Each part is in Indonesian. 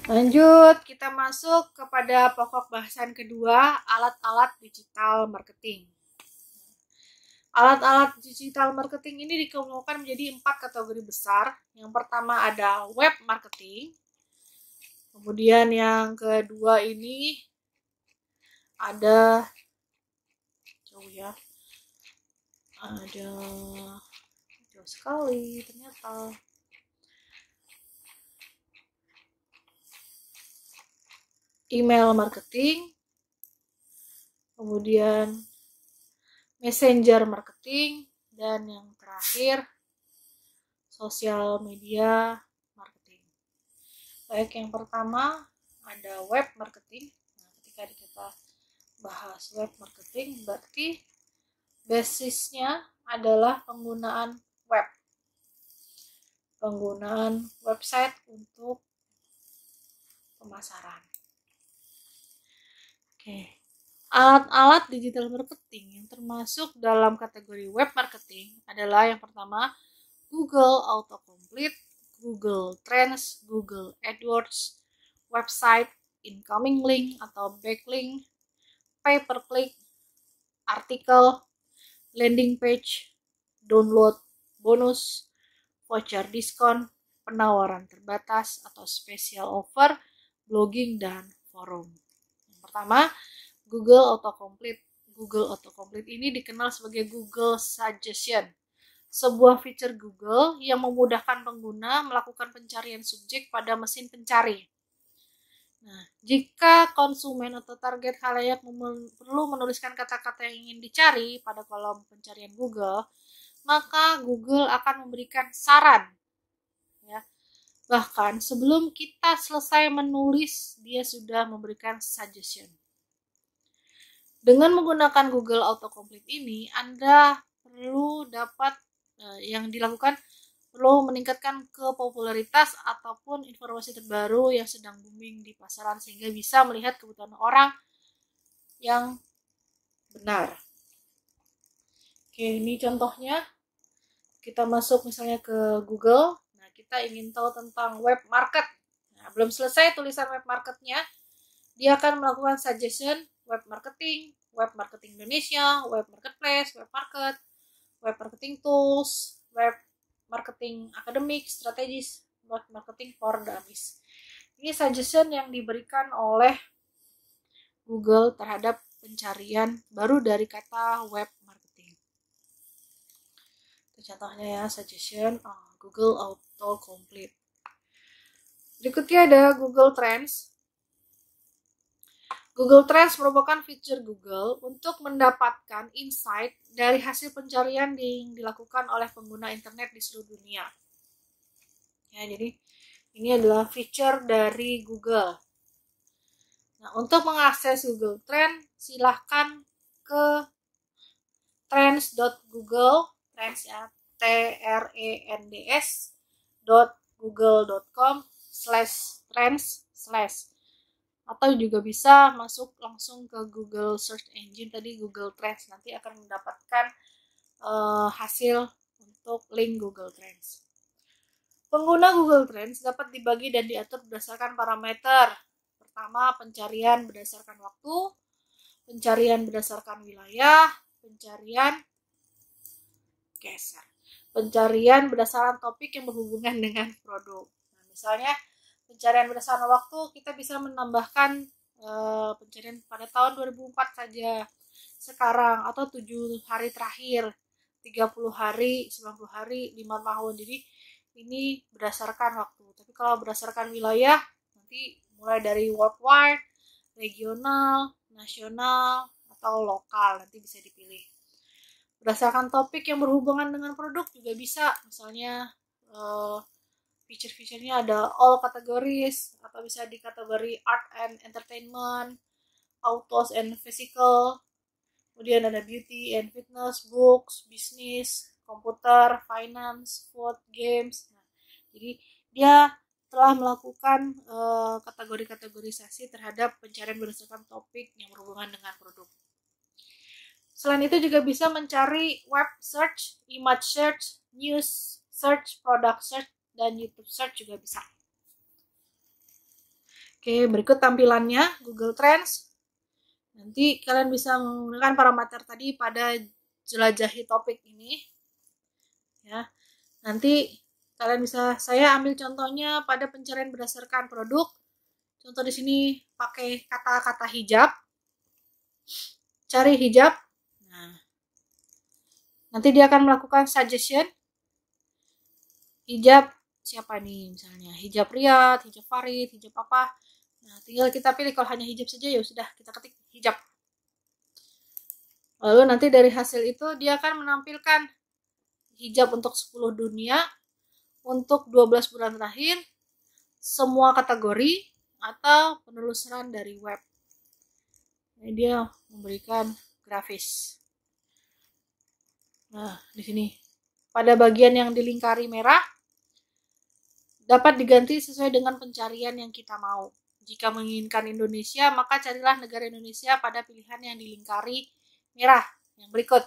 Lanjut, kita masuk kepada pokok bahasan kedua, alat-alat digital marketing. Alat-alat digital marketing ini dikelompokkan menjadi 4 kategori besar. Yang pertama ada web marketing. Kemudian yang kedua ini ada jauh sekali ternyata. Email marketing, kemudian messenger marketing, dan yang terakhir sosial media marketing. Baik, yang pertama ada web marketing. Nah, ketika kita bahas web marketing, berarti basisnya adalah penggunaan web, penggunaan website untuk pemasaran. Oke. Alat-alat digital marketing yang termasuk dalam kategori web marketing adalah yang pertama Google Autocomplete, Google Trends, Google AdWords, website incoming link atau backlink, pay-per-click, artikel, landing page, download bonus, voucher diskon, penawaran terbatas atau special offer, blogging, dan forum. Yang pertama, Google Autocomplete. Google Autocomplete ini dikenal sebagai Google Suggestion, sebuah fitur Google yang memudahkan pengguna melakukan pencarian subjek pada mesin pencari. Nah, jika konsumen atau target khalayak perlu menuliskan kata-kata yang ingin dicari pada kolom pencarian Google, maka Google akan memberikan saran. Ya. Bahkan sebelum kita selesai menulis, dia sudah memberikan suggestion. Dengan menggunakan Google Autocomplete ini, Anda perlu yang dilakukan perlu meningkatkan kepopularitas ataupun informasi terbaru yang sedang booming di pasaran sehingga bisa melihat kebutuhan orang yang benar. Oke, ini contohnya. Kita masuk misalnya ke Google. Nah, kita ingin tahu tentang web market. Nah, belum selesai tulisan web marketnya, dia akan melakukan suggestion web marketing Indonesia, web marketplace, web market, web marketing tools, web marketing akademik, strategis, web marketing for dummies. Ini suggestion yang diberikan oleh Google terhadap pencarian baru dari kata web marketing. Itu contohnya ya, suggestion Google Autocomplete. Berikutnya ada Google Trends. Google Trends merupakan fitur Google untuk mendapatkan insight dari hasil pencarian yang dilakukan oleh pengguna internet di seluruh dunia. Ya, jadi ini adalah fitur dari Google. Nah, untuk mengakses Google Trends, silahkan ke trends.google, trends ya, trends.google.com/trends/ atau juga bisa masuk langsung ke Google Search Engine tadi Google Trends, nanti akan mendapatkan hasil untuk link Google Trends. Pengguna Google Trends dapat dibagi dan diatur berdasarkan parameter. Pertama, pencarian berdasarkan waktu, pencarian berdasarkan wilayah, pencarian berdasarkan topik yang berhubungan dengan produk. Nah, misalnya pencarian berdasarkan waktu, kita bisa menambahkan pencarian pada tahun 2004 saja sekarang, atau 7 hari terakhir, 30 hari, 90 hari, 5 tahun. Jadi ini berdasarkan waktu. Tapi kalau berdasarkan wilayah, nanti mulai dari worldwide, regional, nasional, atau lokal, nanti bisa dipilih. Berdasarkan topik yang berhubungan dengan produk juga bisa, misalnya feature-featurenya ada all categories, atau bisa di kategori art and entertainment, autos and physical, kemudian ada beauty and fitness, books, business, komputer, finance, food, games. Nah, jadi dia telah melakukan kategori-kategorisasi terhadap pencarian berdasarkan topik yang berhubungan dengan produk. Selain itu juga bisa mencari web search, image search, news search, product search, dan YouTube search juga bisa. Oke, berikut tampilannya Google Trends. Nanti kalian bisa menggunakan parameter tadi pada jelajahi topik ini. Ya. Nanti kalian bisa, saya ambil contohnya pada pencarian berdasarkan produk. Contoh di sini pakai kata-kata hijab. Cari hijab. Nah, nanti dia akan melakukan suggestion. Hijab siapa nih misalnya? Hijab Riyad, hijab Farid, hijab apa? Nah, tinggal kita pilih. Kalau hanya hijab saja ya sudah kita ketik hijab. Lalu nanti dari hasil itu dia akan menampilkan hijab untuk 10 dunia, untuk 12 bulan terakhir, semua kategori, atau penelusuran dari web. Ini dia memberikan grafis. Nah, di sini pada bagian yang dilingkari merah dapat diganti sesuai dengan pencarian yang kita mau. Jika menginginkan Indonesia, maka carilah negara Indonesia pada pilihan yang dilingkari merah yang berikut.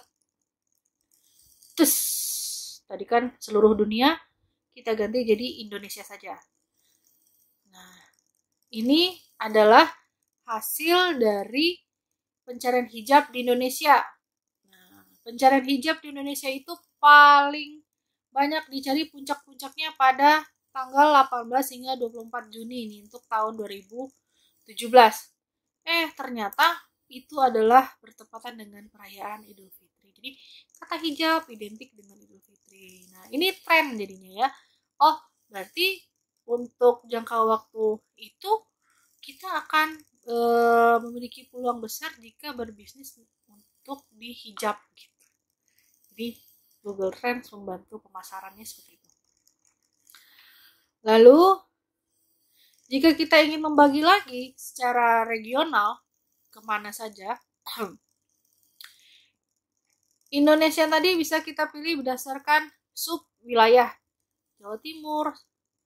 Terus, tadi kan seluruh dunia, kita ganti jadi Indonesia saja. Nah, ini adalah hasil dari pencarian hijab di Indonesia. Nah, pencarian hijab di Indonesia itu paling banyak dicari puncak-puncaknya pada tanggal 18 hingga 24 Juni ini untuk tahun 2017. Ternyata itu adalah bertepatan dengan perayaan Idul Fitri. Jadi kata hijab identik dengan Idul Fitri. Nah, ini tren jadinya ya. Oh, berarti untuk jangka waktu itu kita akan memiliki peluang besar jika berbisnis untuk di hijab gitu. Jadi Google Trends membantu pemasarannya seperti itu. Lalu jika kita ingin membagi lagi secara regional kemana saja, Indonesia tadi bisa kita pilih berdasarkan sub wilayah. Jawa Timur,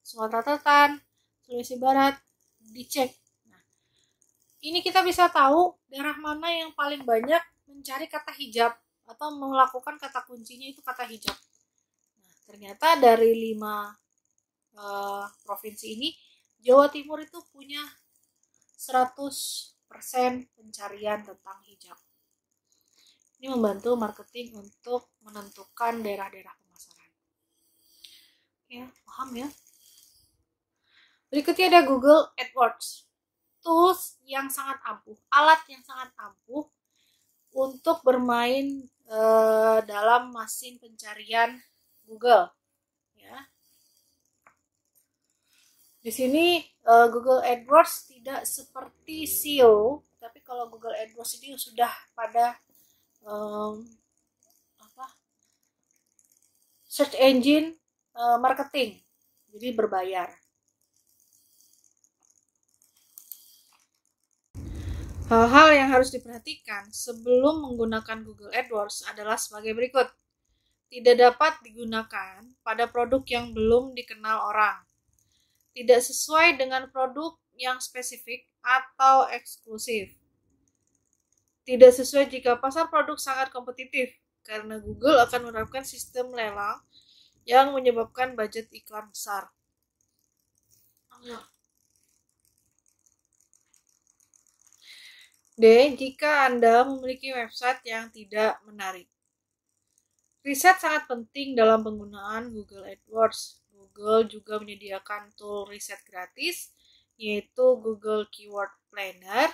Sumatera Selatan, Sulawesi Barat, dicek. Nah, ini kita bisa tahu daerah mana yang paling banyak mencari kata hijab atau melakukan kata kuncinya itu kata hijab. Nah, ternyata dari 5 provinsi ini, Jawa Timur itu punya 100% pencarian tentang hijab. Ini membantu marketing untuk menentukan daerah-daerah pemasaran. Ya, paham ya? Berikutnya ada Google AdWords. Tools yang sangat ampuh, alat yang sangat ampuh untuk bermain dalam mesin pencarian Google. Ya. Di sini Google AdWords tidak seperti SEO, tapi kalau Google AdWords ini sudah pada search engine marketing, jadi berbayar. Hal-hal yang harus diperhatikan sebelum menggunakan Google AdWords adalah sebagai berikut. Tidak dapat digunakan pada produk yang belum dikenal orang. Tidak sesuai dengan produk yang spesifik atau eksklusif. Tidak sesuai jika pasar produk sangat kompetitif, karena Google akan menerapkan sistem lelang yang menyebabkan budget iklan besar. D. Jika Anda memiliki website yang tidak menarik. Riset sangat penting dalam penggunaan Google AdWords. Google juga menyediakan tool riset gratis, yaitu Google Keyword Planner.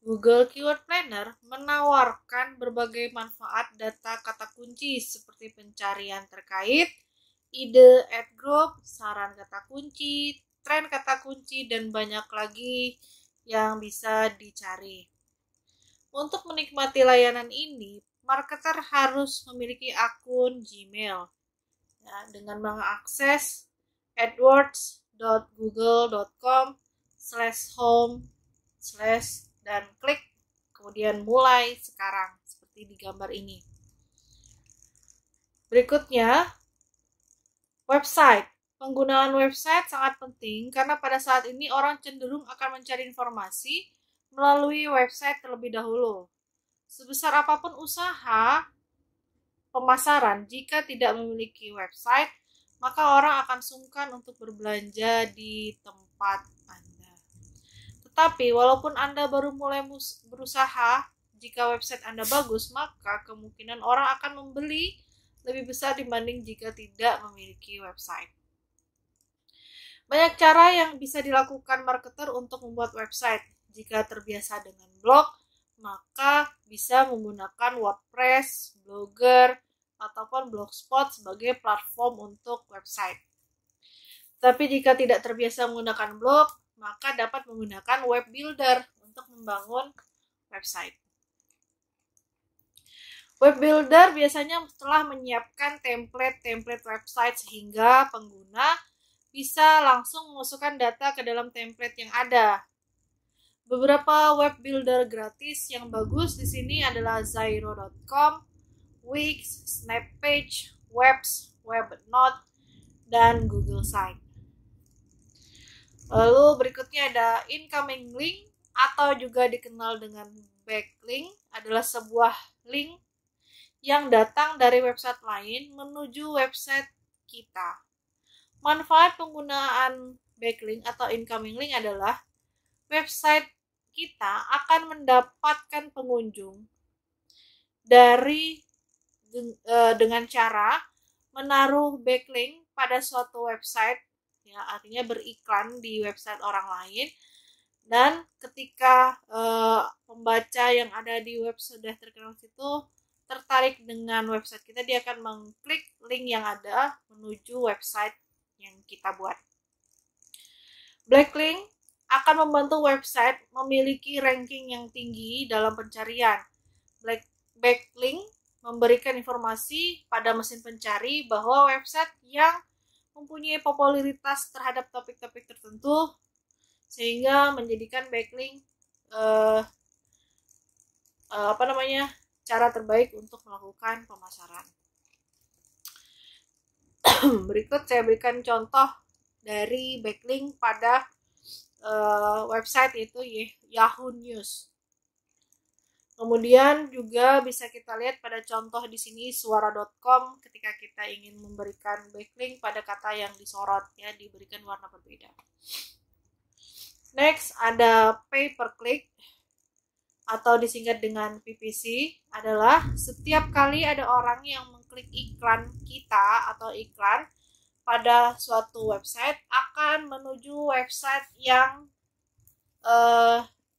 Google Keyword Planner menawarkan berbagai manfaat data kata kunci seperti pencarian terkait, ide ad group, saran kata kunci, tren kata kunci, dan banyak lagi yang bisa dicari. Untuk menikmati layanan ini, marketer harus memiliki akun Gmail ya, dengan mengakses adwords.google.com/home/ dan klik kemudian mulai sekarang seperti di gambar ini. Berikutnya, website. Penggunaan website sangat penting karena pada saat ini orang cenderung akan mencari informasi melalui website terlebih dahulu. Sebesar apapun usaha pemasaran, jika tidak memiliki website, maka orang akan sungkan untuk berbelanja di tempat Anda. Tetapi walaupun Anda baru mulai berusaha, jika website Anda bagus, maka kemungkinan orang akan membeli lebih besar dibanding jika tidak memiliki website. Banyak cara yang bisa dilakukan marketer untuk membuat website. Jika terbiasa dengan blog, maka bisa menggunakan WordPress, Blogger, ataupun Blogspot sebagai platform untuk website. Tapi jika tidak terbiasa menggunakan blog, maka dapat menggunakan web builder untuk membangun website. Web builder biasanya telah menyiapkan template website sehingga pengguna bisa langsung memasukkan data ke dalam template yang ada. Beberapa web builder gratis yang bagus di sini adalah Zyro.com, Wix, Snappage, Webs, Webnode, dan Google Site. Lalu berikutnya ada incoming link atau juga dikenal dengan backlink, adalah sebuah link yang datang dari website lain menuju website kita. Manfaat penggunaan backlink atau incoming link adalah website kita akan mendapatkan pengunjung dengan cara menaruh backlink pada suatu website, ya, artinya beriklan di website orang lain, dan ketika pembaca yang ada di web sudah terkenal situ tertarik dengan website kita, dia akan mengklik link yang ada menuju website yang kita buat. Backlink akan membantu website memiliki ranking yang tinggi dalam pencarian. Backlink memberikan informasi pada mesin pencari bahwa website yang mempunyai popularitas terhadap topik-topik tertentu, sehingga menjadikan backlink cara terbaik untuk melakukan pemasaran. Berikut saya berikan contoh dari backlink pada website, yaitu Yahoo News. Kemudian juga bisa kita lihat pada contoh di sini suara.com, ketika kita ingin memberikan backlink pada kata yang disorot, ya, diberikan warna berbeda. Next ada pay per click atau disingkat dengan PPC, adalah setiap kali ada orang yang mengklik iklan kita atau iklan pada suatu website akan menuju website yang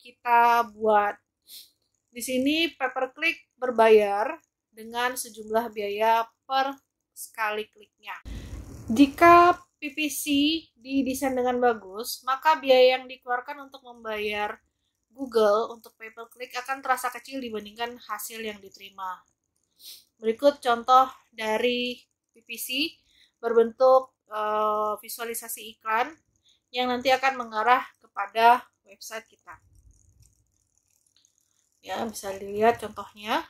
kita buat. Di sini pay per click berbayar dengan sejumlah biaya per sekali kliknya. Jika PPC didesain dengan bagus, maka biaya yang dikeluarkan untuk membayar Google untuk pay per click akan terasa kecil dibandingkan hasil yang diterima. Berikut contoh dari PPC berbentuk visualisasi iklan yang nanti akan mengarah kepada website kita. Ya, bisa dilihat contohnya.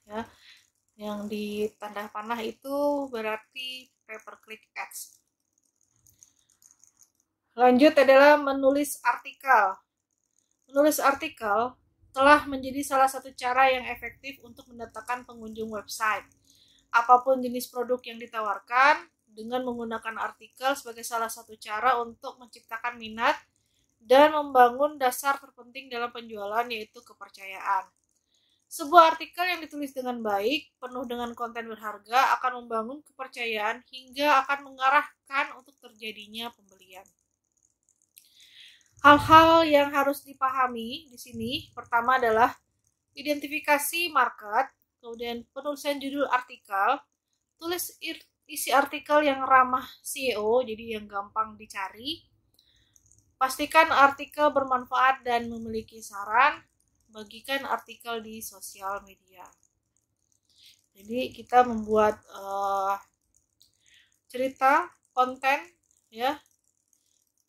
Ya, yang di tanda panah itu berarti pay per click ads. Lanjut adalah menulis artikel. Menulis artikel telah menjadi salah satu cara yang efektif untuk mendatangkan pengunjung website. Apapun jenis produk yang ditawarkan, dengan menggunakan artikel sebagai salah satu cara untuk menciptakan minat dan membangun dasar terpenting dalam penjualan, yaitu kepercayaan. Sebuah artikel yang ditulis dengan baik, penuh dengan konten berharga, akan membangun kepercayaan hingga akan mengarahkan untuk terjadinya pembelian. Hal-hal yang harus dipahami di sini, pertama adalah identifikasi market, kemudian penulisan judul artikel, tulis isi artikel yang ramah SEO, jadi yang gampang dicari. Pastikan artikel bermanfaat dan memiliki saran. Bagikan artikel di sosial media. Jadi kita membuat cerita, konten, ya,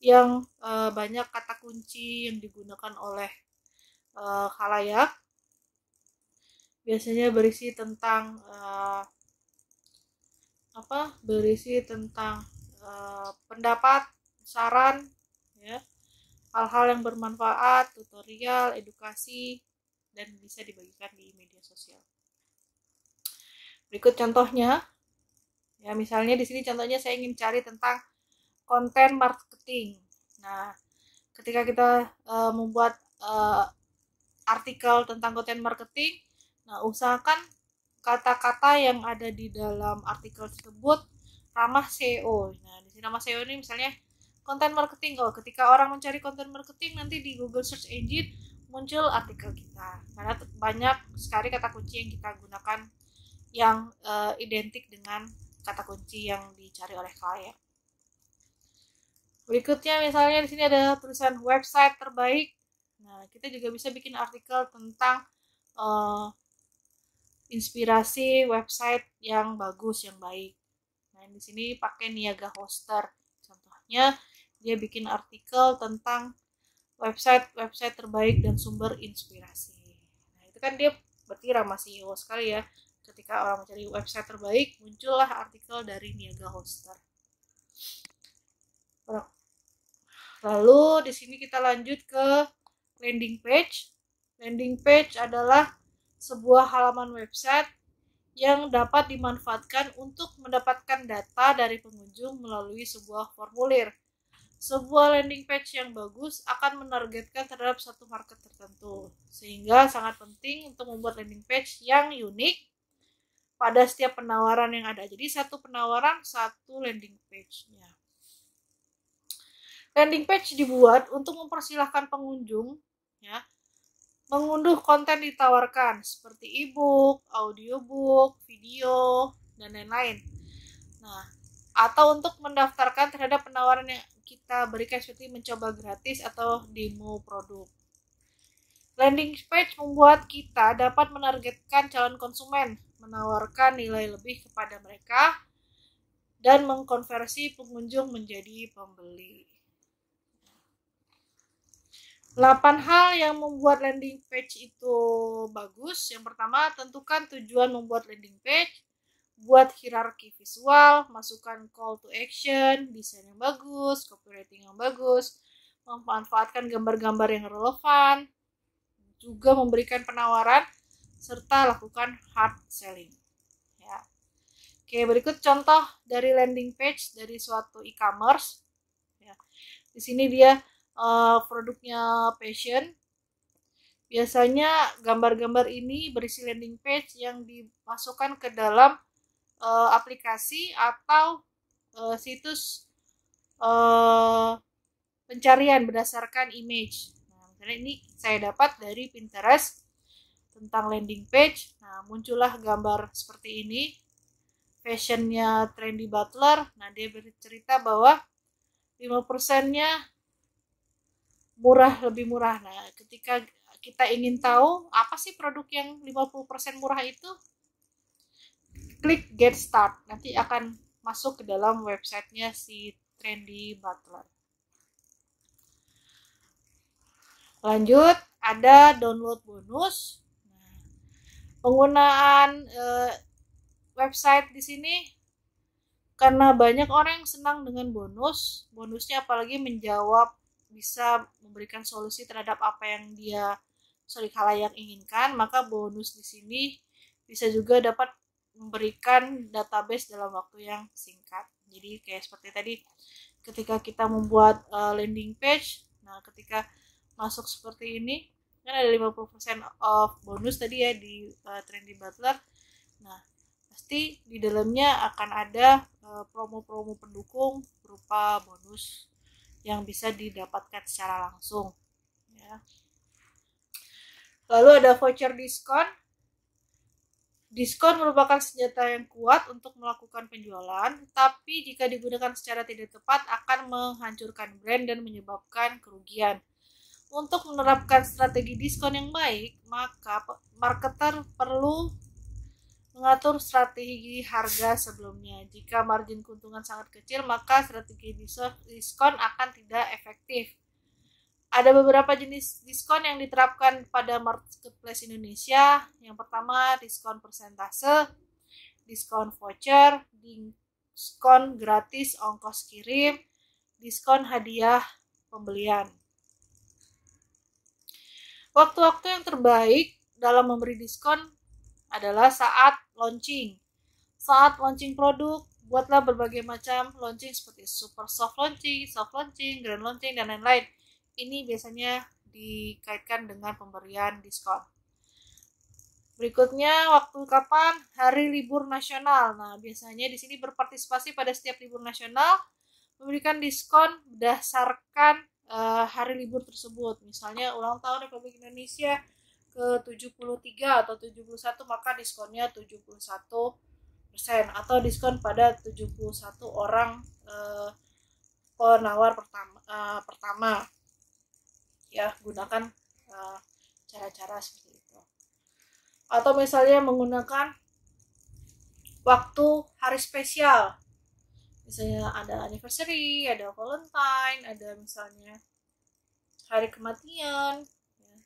yang banyak kata kunci yang digunakan oleh khalayak. Biasanya berisi tentang pendapat, saran, ya, hal-hal yang bermanfaat, tutorial, edukasi, dan bisa dibagikan di media sosial. Berikut contohnya, ya, misalnya di sini contohnya saya ingin cari tentang konten marketing. Nah, ketika kita membuat artikel tentang konten marketing, nah usahakan kata-kata yang ada di dalam artikel tersebut ramah SEO. Nah, di sini ramah SEO ini misalnya konten marketing. Kalau ketika orang mencari konten marketing, nanti di Google Search Engine muncul artikel kita. Karena banyak sekali kata kunci yang kita gunakan yang identik dengan kata kunci yang dicari oleh klien. Berikutnya misalnya di sini ada tulisan website terbaik. Nah, kita juga bisa bikin artikel tentang inspirasi website yang bagus, yang baik. Nah, di sini pakai Niaga Hoster. Contohnya, dia bikin artikel tentang website terbaik dan sumber inspirasi. Nah, itu kan dia berarti ramah SEO sekali ya. Ketika orang mencari website terbaik, muncullah artikel dari Niaga Hoster. Lalu di sini kita lanjut ke landing page. Landing page adalah sebuah halaman website yang dapat dimanfaatkan untuk mendapatkan data dari pengunjung melalui sebuah formulir. Sebuah landing page yang bagus akan menargetkan terhadap satu market tertentu, sehingga sangat penting untuk membuat landing page yang unik pada setiap penawaran yang ada. Jadi satu penawaran, satu landing page-nya. Landing page dibuat untuk mempersilahkan pengunjung ya, mengunduh konten ditawarkan seperti e-book, audiobook, video, dan lain-lain. Nah, atau untuk mendaftarkan terhadap penawaran yang kita berikan seperti mencoba gratis atau demo produk. Landing page membuat kita dapat menargetkan calon konsumen, menawarkan nilai lebih kepada mereka, dan mengkonversi pengunjung menjadi pembeli. 8 hal yang membuat landing page itu bagus. Yang pertama, tentukan tujuan membuat landing page, buat hierarki visual, masukkan call to action, desain yang bagus, copywriting yang bagus, memanfaatkan gambar-gambar yang relevan, juga memberikan penawaran, serta lakukan hard selling. Ya. Oke, berikut contoh dari landing page dari suatu e-commerce. Ya. Di sini dia produknya fashion. Biasanya gambar-gambar ini berisi landing page yang dimasukkan ke dalam aplikasi atau situs pencarian berdasarkan image. Nah, misalnya ini saya dapat dari Pinterest tentang landing page. Nah, muncullah gambar seperti ini. Fashionnya Trendy Butler. Nah, dia bercerita bahwa 5%-nya lebih murah. Nah, ketika kita ingin tahu apa sih produk yang 50% murah itu, klik Get Start. Nanti akan masuk ke dalam websitenya si Trendy Butler. Lanjut, ada download bonus. Nah, penggunaan website di sini karena banyak orang yang senang dengan bonusnya apalagi menjawab, bisa memberikan solusi terhadap apa yang khalayak inginkan, maka bonus di sini bisa juga dapat memberikan database dalam waktu yang singkat. Jadi kayak seperti tadi, ketika kita membuat landing page, nah ketika masuk seperti ini, kan ada 50% off bonus tadi ya di Trendy Butler. Nah, pasti di dalamnya akan ada promo-promo pendukung berupa bonus yang bisa didapatkan secara langsung. Ya. Lalu ada voucher diskon. Diskon merupakan senjata yang kuat untuk melakukan penjualan, tapi jika digunakan secara tidak tepat akan menghancurkan brand dan menyebabkan kerugian. Untuk menerapkan strategi diskon yang baik, maka marketer perlu mengatur strategi harga sebelumnya. Jika margin keuntungan sangat kecil, maka strategi diskon akan tidak efektif. Ada beberapa jenis diskon yang diterapkan pada marketplace Indonesia. Yang pertama, diskon persentase, diskon voucher, diskon gratis ongkos kirim, diskon hadiah pembelian. Waktu-waktu yang terbaik dalam memberi diskon adalah saat launching produk, buatlah berbagai macam launching seperti super soft launching, grand launching, dan lain-lain. Ini biasanya dikaitkan dengan pemberian diskon. Berikutnya, waktu kapan? Hari libur nasional. Nah, biasanya di sini berpartisipasi pada setiap libur nasional, memberikan diskon berdasarkan hari libur tersebut. Misalnya ulang tahun Republik Indonesia ke-73 atau 71, maka diskonnya 71%, atau diskon pada 71 orang penawar pertama. Ya, gunakan cara-cara seperti itu. Atau misalnya menggunakan waktu hari spesial. Misalnya ada anniversary, ada Valentine, ada misalnya hari kematian, ya,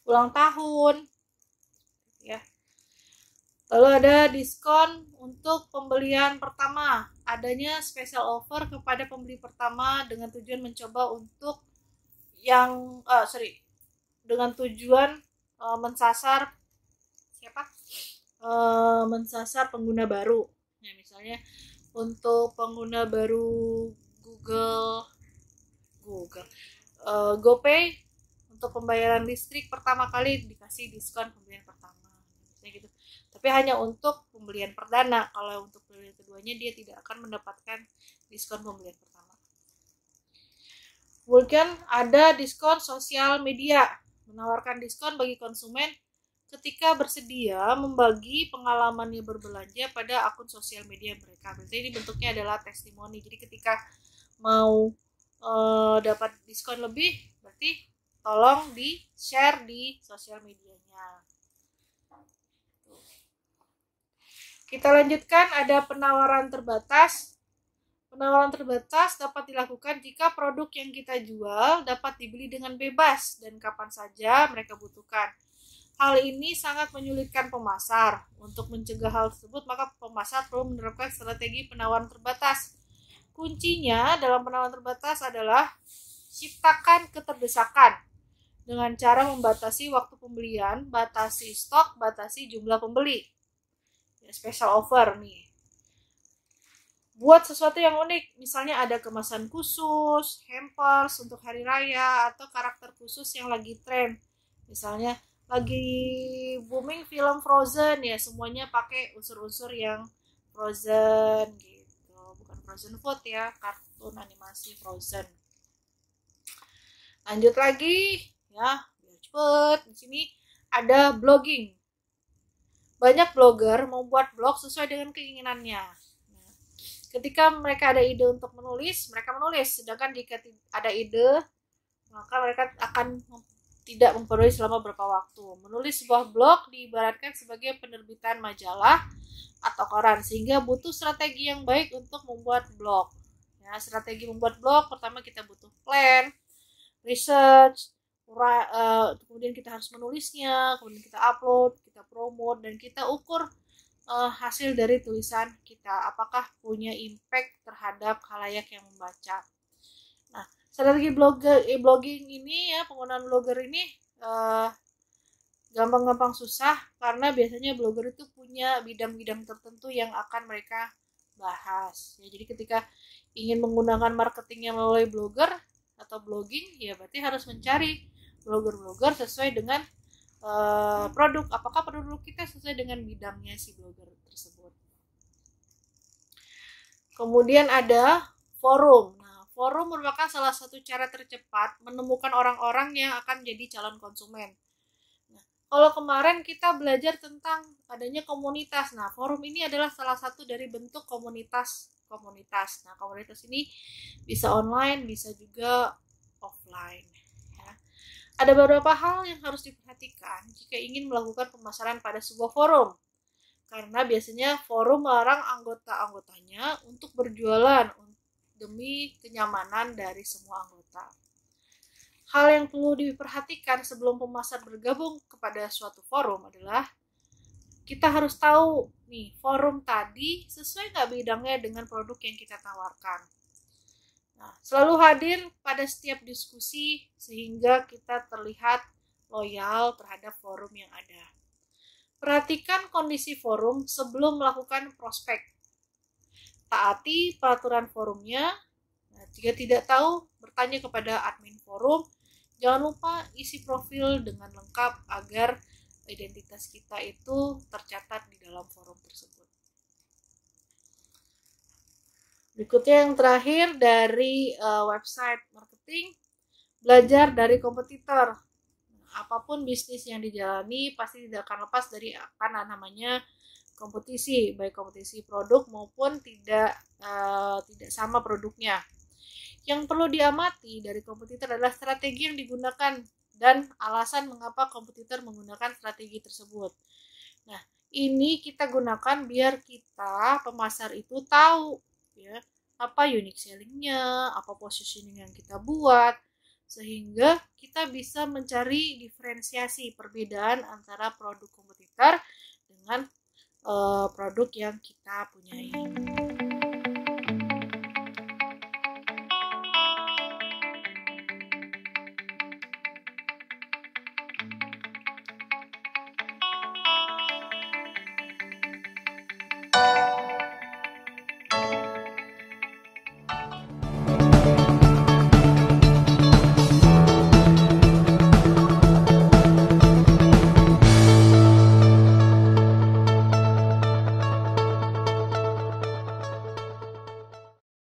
ulang tahun, ya. Lalu ada diskon untuk pembelian pertama. Adanya special offer kepada pembeli pertama dengan tujuan mencoba untuk dengan tujuan mensasar mensasar pengguna baru. Ya, misalnya untuk pengguna baru GoPay untuk pembayaran listrik pertama kali dikasih diskon pembelian pertama, misalnya gitu. Tapi hanya untuk pembelian perdana. Kalau untuk pembelian keduanya dia tidak akan mendapatkan diskon pembelian pertama. Kemudian ada diskon sosial media, menawarkan diskon bagi konsumen ketika bersedia membagi pengalamannya berbelanja pada akun sosial media mereka. Berarti ini bentuknya adalah testimoni. Jadi ketika mau dapat diskon lebih, berarti tolong di-share di sosial medianya. Kita lanjutkan, ada penawaran terbatas. Penawaran terbatas dapat dilakukan jika produk yang kita jual dapat dibeli dengan bebas dan kapan saja mereka butuhkan. Hal ini sangat menyulitkan pemasar. Untuk mencegah hal tersebut, maka pemasar perlu menerapkan strategi penawaran terbatas. Kuncinya dalam penawaran terbatas adalah ciptakan keterdesakan dengan cara membatasi waktu pembelian, batasi stok, batasi jumlah pembeli. Ya, special offer nih. Buat sesuatu yang unik, misalnya ada kemasan khusus, hampers untuk hari raya, atau karakter khusus yang lagi tren. Misalnya lagi booming film Frozen, ya semuanya pakai unsur-unsur yang Frozen gitu, bukan Frozen food ya, kartun animasi Frozen. Lanjut lagi ya, biar cepet. Di sini ada blogging. Banyak blogger membuat blog sesuai dengan keinginannya. Ketika mereka ada ide untuk menulis, mereka menulis. Sedangkan jika ada ide, maka mereka akan tidak memperoleh selama beberapa waktu. Menulis sebuah blog diibaratkan sebagai penerbitan majalah atau koran, sehingga butuh strategi yang baik untuk membuat blog. Ya, strategi membuat blog, pertama kita butuh plan, research, kemudian kita harus menulisnya, kemudian kita upload, kita promote, dan kita ukur hasil dari tulisan kita, apakah punya impact terhadap khalayak yang membaca. Nah, strategi blogging ini ya, penggunaan blogger ini gampang-gampang susah, karena biasanya blogger itu punya bidang-bidang tertentu yang akan mereka bahas. Ya, jadi ketika ingin menggunakan marketingnya melalui blogger atau blogging, ya berarti harus mencari blogger-blogger sesuai dengan produk, apakah produk kita sesuai dengan bidangnya si blogger tersebut. Kemudian ada forum. Nah, forum merupakan salah satu cara tercepat menemukan orang-orang yang akan jadi calon konsumen. Nah, kalau kemarin kita belajar tentang adanya komunitas. Nah, forum ini adalah salah satu dari bentuk komunitas. Nah, komunitas ini bisa online, bisa juga offline. Ada beberapa hal yang harus diperhatikan jika ingin melakukan pemasaran pada sebuah forum. Karena biasanya forum melarang anggota-anggotanya untuk berjualan demi kenyamanan dari semua anggota. Hal yang perlu diperhatikan sebelum pemasar bergabung kepada suatu forum adalah kita harus tahu nih, forum tadi sesuai nggak bidangnya dengan produk yang kita tawarkan. Nah, selalu hadir pada setiap diskusi sehingga kita terlihat loyal terhadap forum yang ada. Perhatikan kondisi forum sebelum melakukan prospek. taati peraturan forumnya. Nah, jika tidak tahu, bertanya kepada admin forum. Jangan lupa isi profil dengan lengkap agar identitas kita itu tercatat di dalam forum tersebut. Berikutnya yang terakhir dari website marketing, belajar dari kompetitor. Apapun bisnis yang dijalani pasti tidak akan lepas dari namanya kompetisi, baik kompetisi produk maupun tidak sama produknya. Yang perlu diamati dari kompetitor adalah strategi yang digunakan dan alasan mengapa kompetitor menggunakan strategi tersebut. Nah, ini kita gunakan biar kita pemasar itu tahu ya apa unique selling-nya, apa positioning yang kita buat, sehingga kita bisa mencari diferensiasi perbedaan antara produk kompetitor dengan produk yang kita punyai.